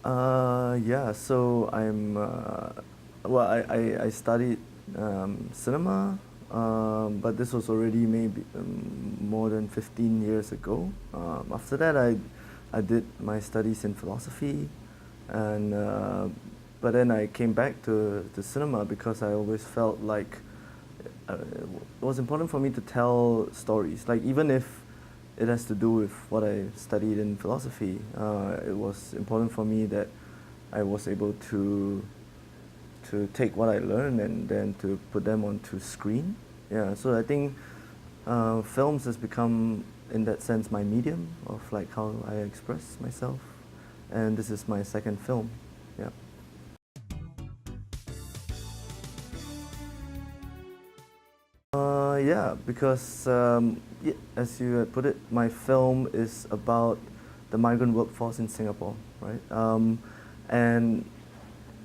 Yeah, so I studied cinema, but this was already maybe more than 15 years ago. After that, I did my studies in philosophy, and but then I came back to cinema because I always felt like it was important for me to tell stories. Like even if it has to do with what I studied in philosophy, it was important for me that I was able to take what I learned and then to put them onto screen. Yeah, so I think films has become, in that sense, my medium of like how I express myself, and this is my second film. Yeah. Yeah, because yeah, as you had put it, my film is about the migrant workforce in Singapore, right? And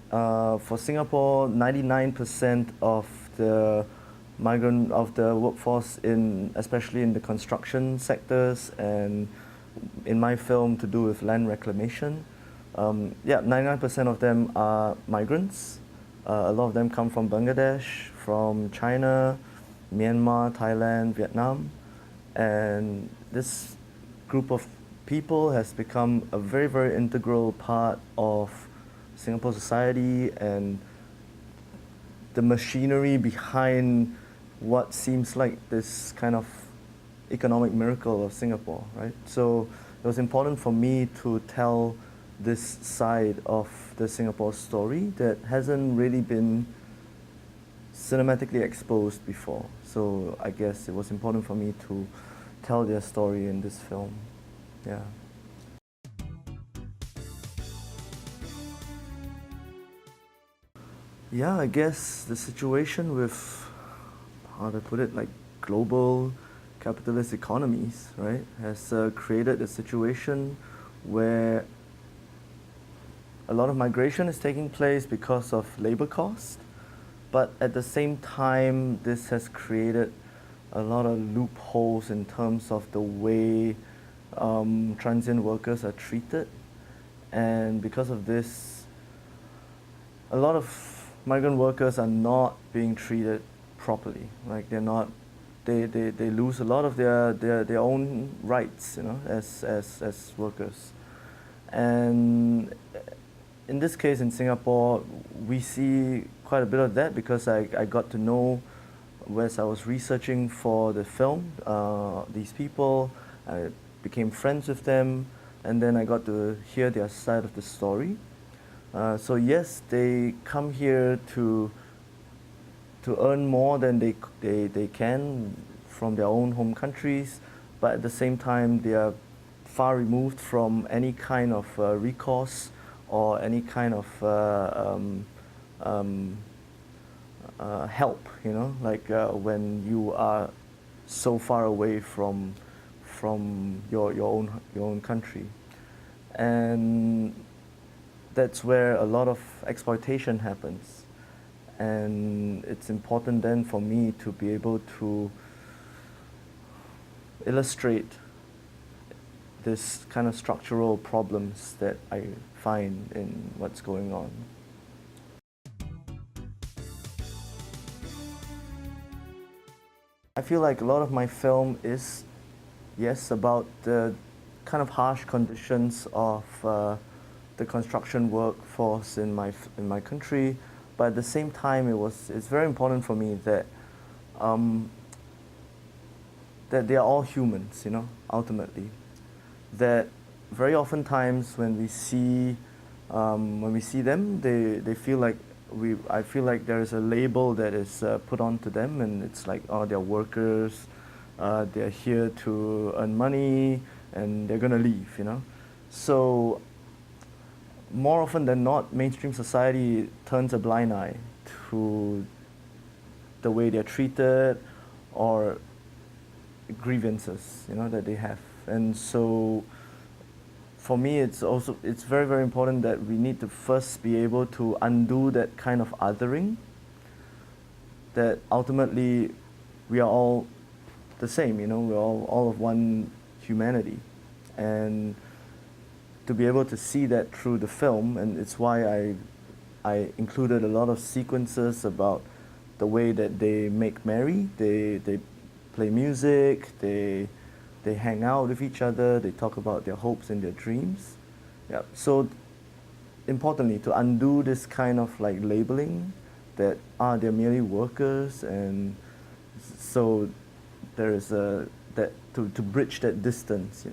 for Singapore, 99% of the workforce in, especially in the construction sectors, and in my film to do with land reclamation, yeah, 99% of them are migrants. A lot of them come from Bangladesh, from China, Myanmar, Thailand, Vietnam, and this group of people has become a very, very integral part of Singapore society and the machinery behind what seems like this kind of economic miracle of Singapore, right? So it was important for me to tell this side of the Singapore story that hasn't really been cinematically exposed before. So I guess it was important for me to tell their story in this film. Yeah. Yeah, I guess the situation with, how to put it, like global capitalist economies, right, has created a situation where a lot of migration is taking place because of labor cost, but at the same time, this has created a lot of loopholes in terms of the way transient workers are treated. And because of this, a lot of migrant workers are not being treated properly. Like they lose a lot of their own rights, you know, as workers. And in this case, in Singapore, we see quite a bit of that because I got to know, as I was researching for the film, these people. I became friends with them, and then I got to hear their side of the story. So yes, they come here to earn more than they can from their own home countries, but at the same time they are far removed from any kind of recourse or any kind of help. You know, like when you are so far away from your own country, and that's where a lot of exploitation happens. And it's important then for me to be able to illustrate this kind of structural problems that I find in what's going on. I feel like a lot of my film is, yes, about the kind of harsh conditions of the construction workforce in my country, but at the same time, it's very important for me that that they are all humans, you know, ultimately. That very often times when we see them, they feel like I feel like there is a label that is put onto them, and it's like, oh, they're workers, they're here to earn money, and they're gonna leave, you know. So more often than not, mainstream society turns a blind eye to the way they're treated or grievances, you know, that they have. And so for me, it's very, very important that we need to first be able to undo that kind of othering, that ultimately we are all the same, you know, we're all of one humanity. And to be able to see that through the film, and it's why I included a lot of sequences about the way that they make merry, they play music, they hang out with each other, they talk about their hopes and their dreams. Yeah. So importantly, to undo this kind of like labeling that they're merely workers, and so there is a that to bridge that distance. Yeah.